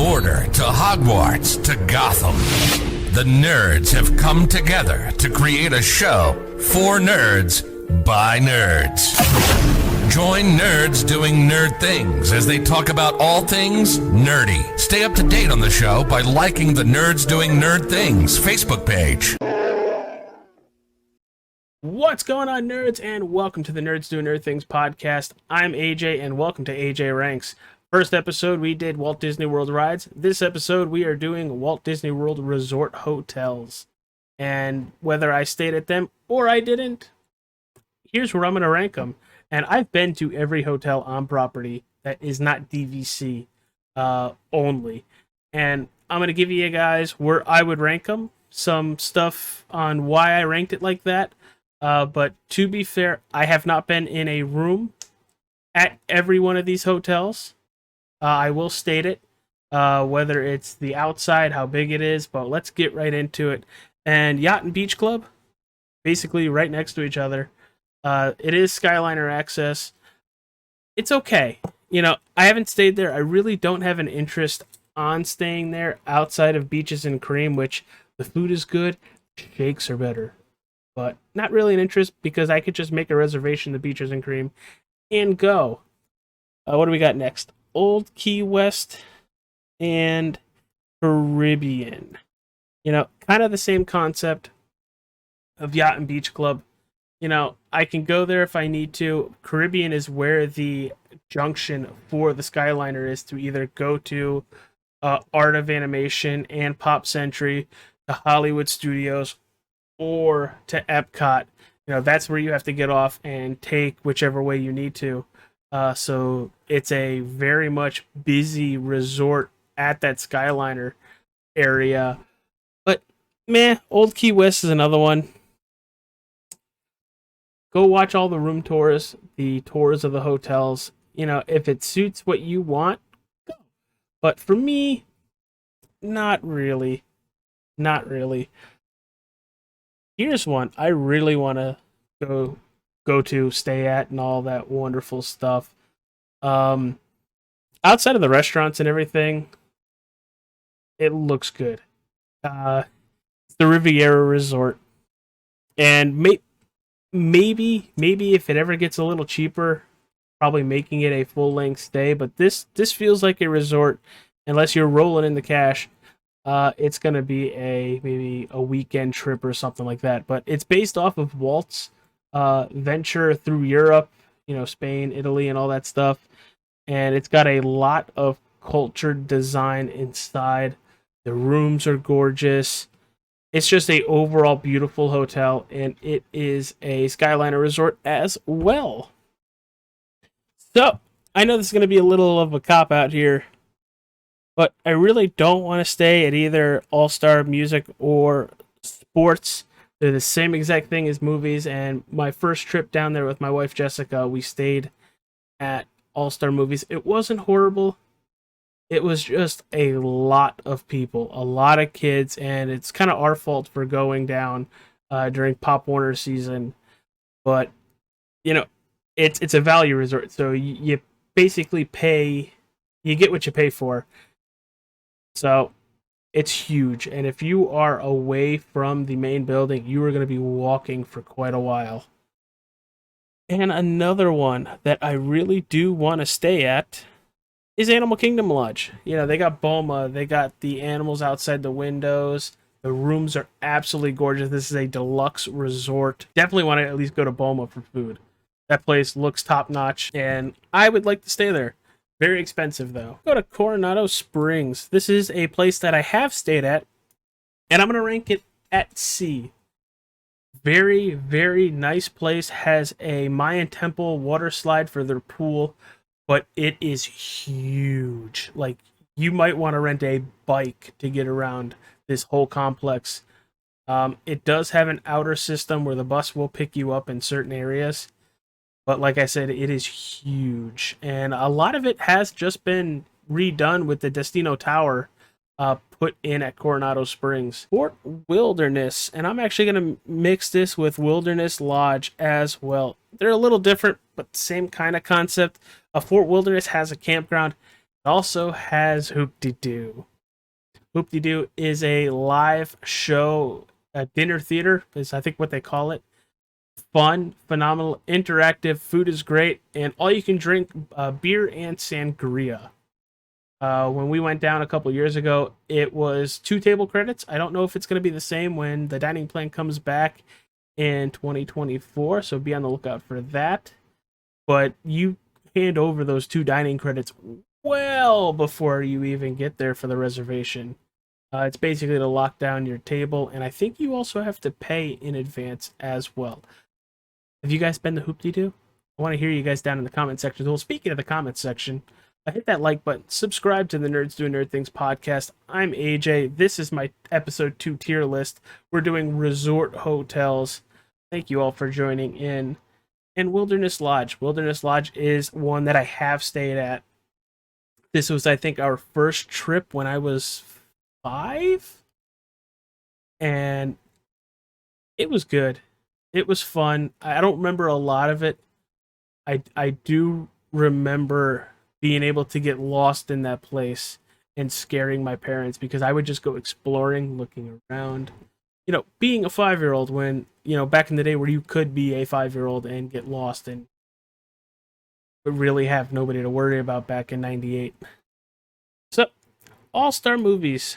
Mordor to Hogwarts to Gotham, the nerds have come together to create a show for nerds by nerds. Join nerds doing nerd things as they talk about all things nerdy. Stay up to date on the show by liking the Nerds Doing Nerd Things Facebook page. What's going on, nerds, and welcome to the Nerds Doing Nerd Things podcast. I'm AJ, and welcome to AJ Ranks. First episode, we did Walt Disney World rides. This episode, we are doing Walt Disney World Resort hotels. And whether I stayed at them or I didn't, here's where I'm going to rank them. And I've been to every hotel on property that is not DVC only. And I'm going to give you guys where I would rank them, some stuff on why I ranked it like that. But to be fair, I have not been in a room at every one of these hotels. I will state it, whether it's the outside, how big it is, but let's get right into it. And Yacht and Beach Club, basically right next to each other. It is Skyliner access. It's okay. You know, I haven't stayed there. I really don't have an interest on staying there outside of Beaches and Cream, which the food is good, shakes are better. But not really an interest because I could just make a reservation to Beaches and Cream and go. What do we got next? Old Key West and Caribbean. You know, kind of the same concept of Yacht and Beach Club. You know, I can go there if I need to. Caribbean is where the junction for the Skyliner is to either go to Art of Animation and Pop Century, to Hollywood Studios, or to Epcot. You know, that's where you have to get off and take whichever way you need to. So it's a very much busy resort at that Skyliner area. But, meh, Old Key West is another one. Go watch all the room tours, the tours of the hotels. You know, if it suits what you want, go. But for me, not really. Not really. Here's one I really want to go to, stay at, and all that wonderful stuff. Outside of the restaurants and everything, it looks good. It's the Riviera Resort. And maybe if it ever gets a little cheaper, probably making it a full-length stay. But this feels like a resort, unless you're rolling in the cash. It's going to be maybe a weekend trip or something like that. But it's based off of Walt's venture through Europe, you know, Spain, Italy, and all that stuff. And it's got a lot of cultured design inside. The rooms are gorgeous. It's just a overall beautiful hotel, and it is a Skyliner resort as well. So, I know this is going to be a little of a cop-out here, but I really don't want to stay at either All-Star Music or Sports. They're the same exact thing as movies, and my first trip down there with my wife Jessica, we stayed at All-Star Movies. It wasn't horrible. It was just a lot of people, a lot of kids, and it's kind of our fault for going down during Pop Warner season. But, you know, it's a value resort, so you basically pay, you get what you pay for. So it's huge, and if you are away from the main building, you are going to be walking for quite a while. And another one that I really do want to stay at is Animal Kingdom Lodge. You know, they got Boma, they got the animals outside the windows. The rooms are absolutely gorgeous. This is a deluxe resort. Definitely want to at least go to Boma for food. That place looks top-notch, and I would like to stay there. Very expensive, though. Go to Coronado Springs. This is a place that I have stayed at, and I'm going to rank it at C. Very, very nice place. Has a Mayan temple water slide for their pool, but it is huge. Like, you might want to rent a bike to get around this whole complex. It does have an outer system where the bus will pick you up in certain areas. But like I said, it is huge. And a lot of it has just been redone with the Destino Tower put in at Coronado Springs. Fort Wilderness, and I'm actually going to mix this with Wilderness Lodge as well. They're a little different, but same kind of concept. Fort Wilderness has a campground. It also has Hoop-de-Doo. Hoop-de-Doo is a live show, a dinner theater is I think what they call it. Fun, phenomenal, interactive. Food is great, and all you can drink beer and sangria. When we went down a couple years ago, it was 2 table credits. I don't know if it's going to be the same when the dining plan comes back in 2024, so be on the lookout for that. But you hand over those 2 dining credits well before you even get there for the reservation. It's basically to lock down your table, and I think you also have to pay in advance as well. Have you guys been to Hoop-de-Doo? I want to hear you guys down in the comment section. Well, speaking of the comment section, hit that like button, subscribe to the Nerds Doing Nerd Things podcast. I'm AJ. This is my episode 2 tier list. We're doing resort hotels. Thank you all for joining in. And Wilderness Lodge. Wilderness Lodge is one that I have stayed at. This was, I think, our first trip when I was 5. And it was good. It was fun. I don't remember a lot of it. I do remember being able to get lost in that place and scaring my parents because I would just go exploring, looking around. You know, being a 5-year-old when, back in the day where you could be a 5-year-old and get lost and really have nobody to worry about back in 98. So, all-star movies.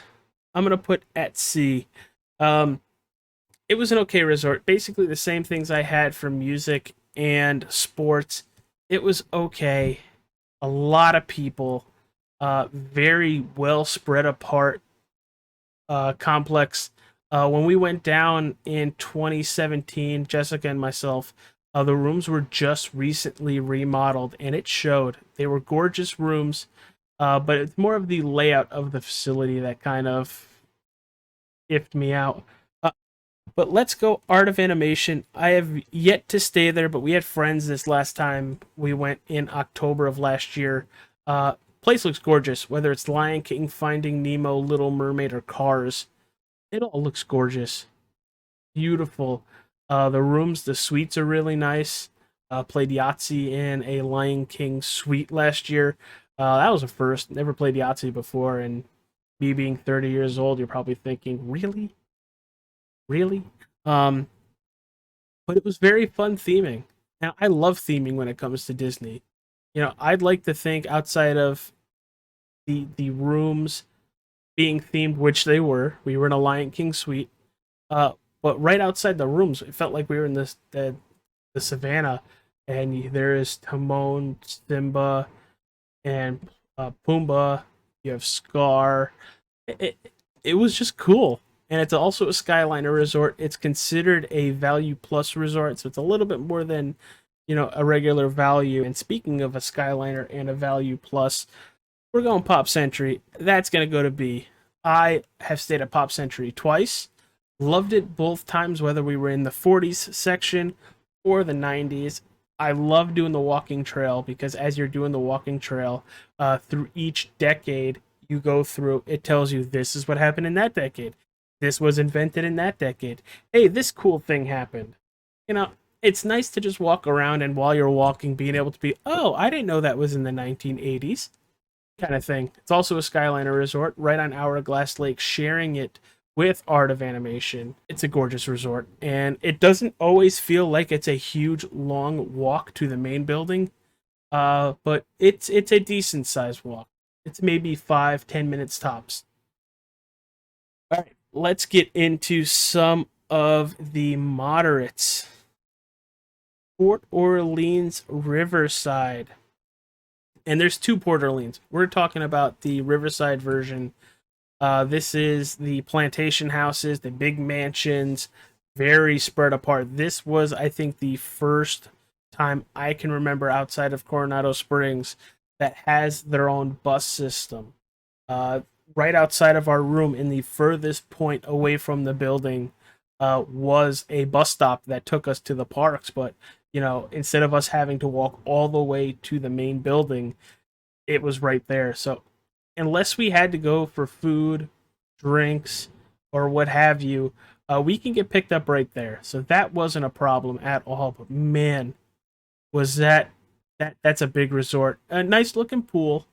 I'm going to put at sea. It was an okay resort. Basically the same things I had for music and sports. It was okay. A lot of people. Very well spread apart. Complex. When we went down in 2017, Jessica and myself, the rooms were just recently remodeled, and it showed. They were gorgeous rooms, but it's more of the layout of the facility that kind of iffed me out. But let's go Art of Animation. I have yet to stay there, but we had friends this last time we went in October of last year. Place looks gorgeous, whether it's Lion King, Finding Nemo, Little Mermaid, or Cars. It all looks gorgeous. Beautiful. The rooms, the suites are really nice. Played Yahtzee in a Lion King suite last year. That was a first. Never played Yahtzee before, and me being 30 years old, you're probably thinking, really? Really? But it was very fun theming. Now, I love theming when it comes to Disney. I'd like to think outside of the rooms being themed, which they were. We were in a Lion King suite. But right outside the rooms, it felt like we were in the savannah, and there is Timon, Simba, and Pumbaa. You have Scar. It was just cool. And it's also a Skyliner resort. It's considered a Value Plus resort, so it's a little bit more than, a regular value. And speaking of a Skyliner and a Value Plus, we're going Pop Century. That's going to go to B. I have stayed at Pop Century twice. Loved it both times, whether we were in the 40s section or the 90s. I love doing the walking trail because as you're doing the walking trail through each decade you go through, it tells you this is what happened in that decade. This was invented in that decade. Hey, this cool thing happened. It's nice to just walk around and while you're walking, being able to be, oh, I didn't know that was in the 1980s kind of thing. It's also a Skyliner resort right on Hourglass Lake, sharing it with Art of Animation. It's a gorgeous resort, and it doesn't always feel like it's a huge, long walk to the main building, but it's a decent sized walk. It's maybe 5-10 minutes tops. All right, let's get into some of the moderates. Port Orleans Riverside. And there's 2 Port Orleans. We're talking about the Riverside version. This is the plantation houses, the big mansions, very spread apart. This was, I think, the first time I can remember outside of Coronado Springs that has their own bus system. Right outside of our room, in the furthest point away from the building, was a bus stop that took us to the parks. But, instead of us having to walk all the way to the main building, it was right there. So unless we had to go for food, drinks, or what have you, we can get picked up right there. So that wasn't a problem at all. But man, was that's a big resort. A nice looking pool.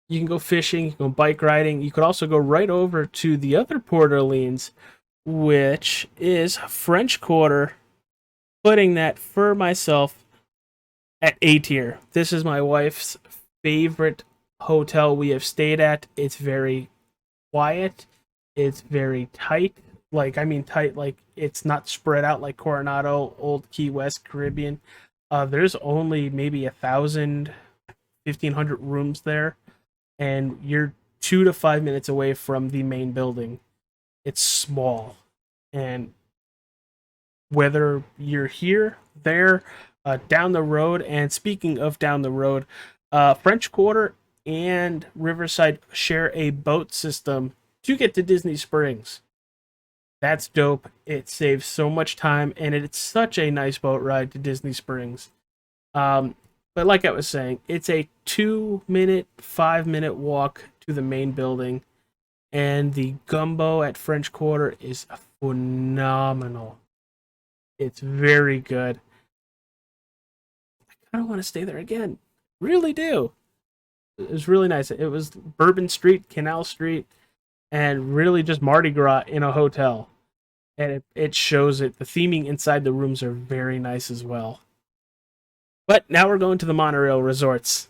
You can go fishing, you can go bike riding. You could also go right over to the other Port Orleans, which is French Quarter, putting that for myself at A tier. This is my wife's favorite hotel we have stayed at. It's very quiet. It's very tight. Like, I mean, tight, like it's not spread out like Coronado, Old Key West, Caribbean. There's only maybe 1,000, 1,500 rooms there, and you're 2 to 5 minutes away from the main building. It's small, and whether you're here, there, down the road, and speaking of down the road, French Quarter and Riverside share a boat system to get to Disney Springs. That's dope. It saves so much time, and it's such a nice boat ride to Disney Springs. Um, but like I was saying, it's a 2 minute, 5 minute walk to the main building, and the gumbo at French Quarter is phenomenal. It's very good. I don't want to stay there again. Really do. It was really nice. It was Bourbon Street, Canal Street, and really just Mardi Gras in a hotel. And it shows it. The theming inside the rooms are very nice as well. But now we're going to the monorail resorts.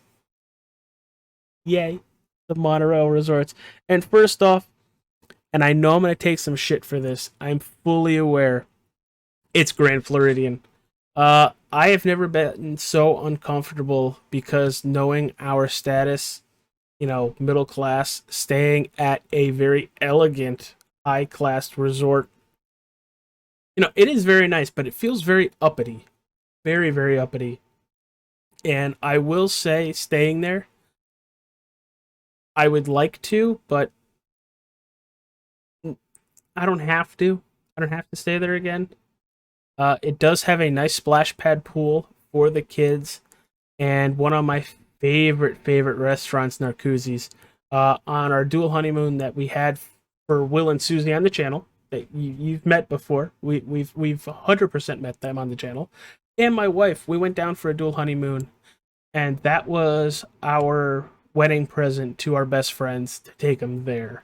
Yay, the monorail resorts. And first off, and I know I'm going to take some shit for this, I'm fully aware it's Grand Floridian. I have never been so uncomfortable because knowing our status, middle class, staying at a very elegant, high class resort. It is very nice, but it feels very uppity. Very, very uppity. And I will say, staying there, I would like to, but I don't have to. I don't have to stay there again. It does have a nice splash pad pool for the kids, and one of my favorite restaurants, Narcoossee's, on our dual honeymoon that we had for Will and Susie on the channel that you've met before. We've 100% met them on the channel, and my wife. We went down for a dual honeymoon, and that was our wedding present to our best friends to take them there.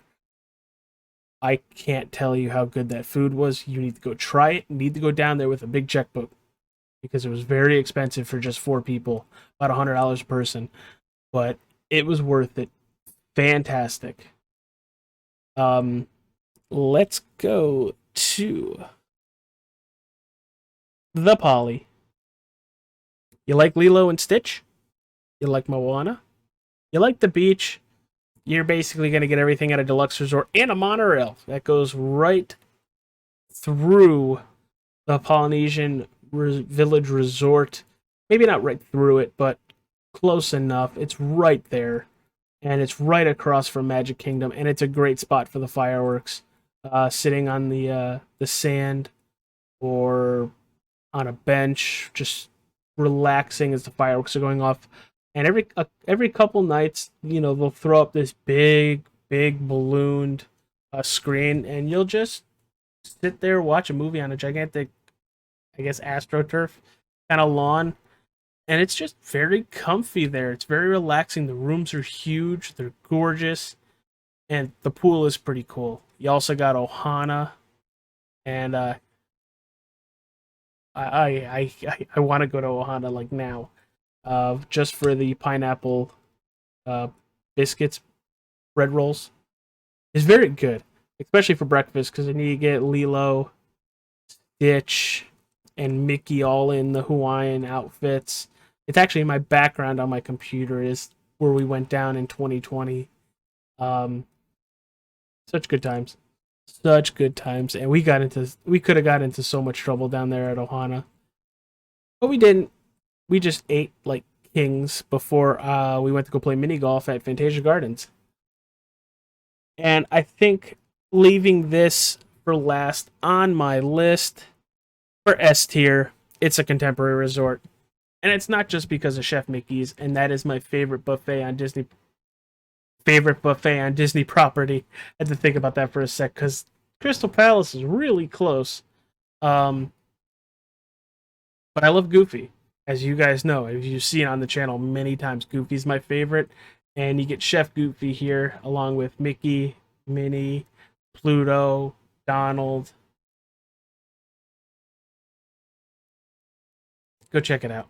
I can't tell you how good that food was. You need to go try it. You need to go down there with a big checkbook because it was very expensive for just 4 people, about $100 a person. But it was worth it. Fantastic. Let's go to the Poly. You like Lilo and Stitch? You like Moana? You like the beach? You're basically going to get everything at a deluxe resort and a monorail that goes right through the Polynesian Village Resort. Maybe not right through it, but close enough. It's right there, and it's right across from Magic Kingdom, and it's a great spot for the fireworks. Sitting on the sand or on a bench, just relaxing as the fireworks are going off. And every couple nights, they'll throw up this big ballooned screen, and you'll just sit there, watch a movie on a gigantic, I guess, AstroTurf kind of lawn, and it's just very comfy there. It's very relaxing. The rooms are huge, they're gorgeous, and the pool is pretty cool. You also got Ohana, and I want to go to Ohana like now. Just for the pineapple biscuits, bread rolls. It's very good, especially for breakfast, because I need to get Lilo, Stitch, and Mickey all in the Hawaiian outfits. It's actually my background on my computer is where we went down in 2020. Such good times. Such good times. And we could have got into so much trouble down there at Ohana. But we didn't. We just ate like kings before we went to go play mini golf at Fantasia Gardens. And I think leaving this for last on my list for S tier, it's a contemporary resort. And it's not just because of Chef Mickey's, and that is my favorite buffet on Disney property. I had to think about that for a sec because Crystal Palace is really close. But I love Goofy. As you guys know, as you've seen on the channel many times, Goofy's my favorite. And you get Chef Goofy here, along with Mickey, Minnie, Pluto, Donald. Go check it out.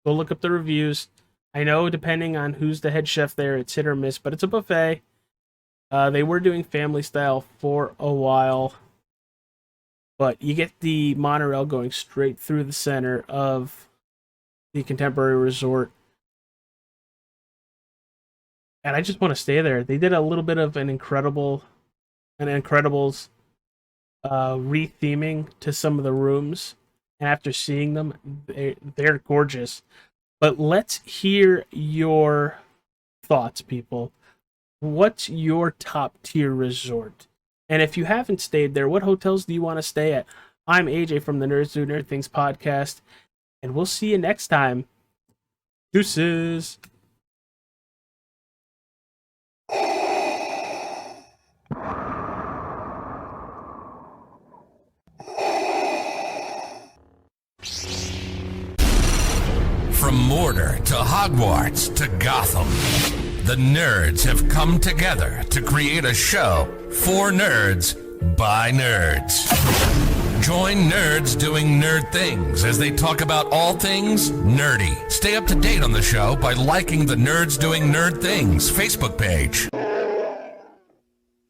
Go look up the reviews. I know depending on who's the head chef there, it's hit or miss, but it's a buffet. They were doing family style for a while, but you get the monorail going straight through the center of the Contemporary Resort. And I just want to stay there. They did a little bit of an Incredibles retheming to some of the rooms, and after seeing them, they're gorgeous. But let's hear your thoughts, people. What's your top tier resort? And if you haven't stayed there, what hotels do you want to stay at? I'm AJ from the Nerds Do Nerd Things podcast, and we'll see you next time. Deuces. From Mordor to Hogwarts to Gotham, the nerds have come together to create a show for nerds by nerds. Join nerds doing nerd things as they talk about all things nerdy. Stay up to date on the show by liking the Nerds Doing Nerd Things Facebook page.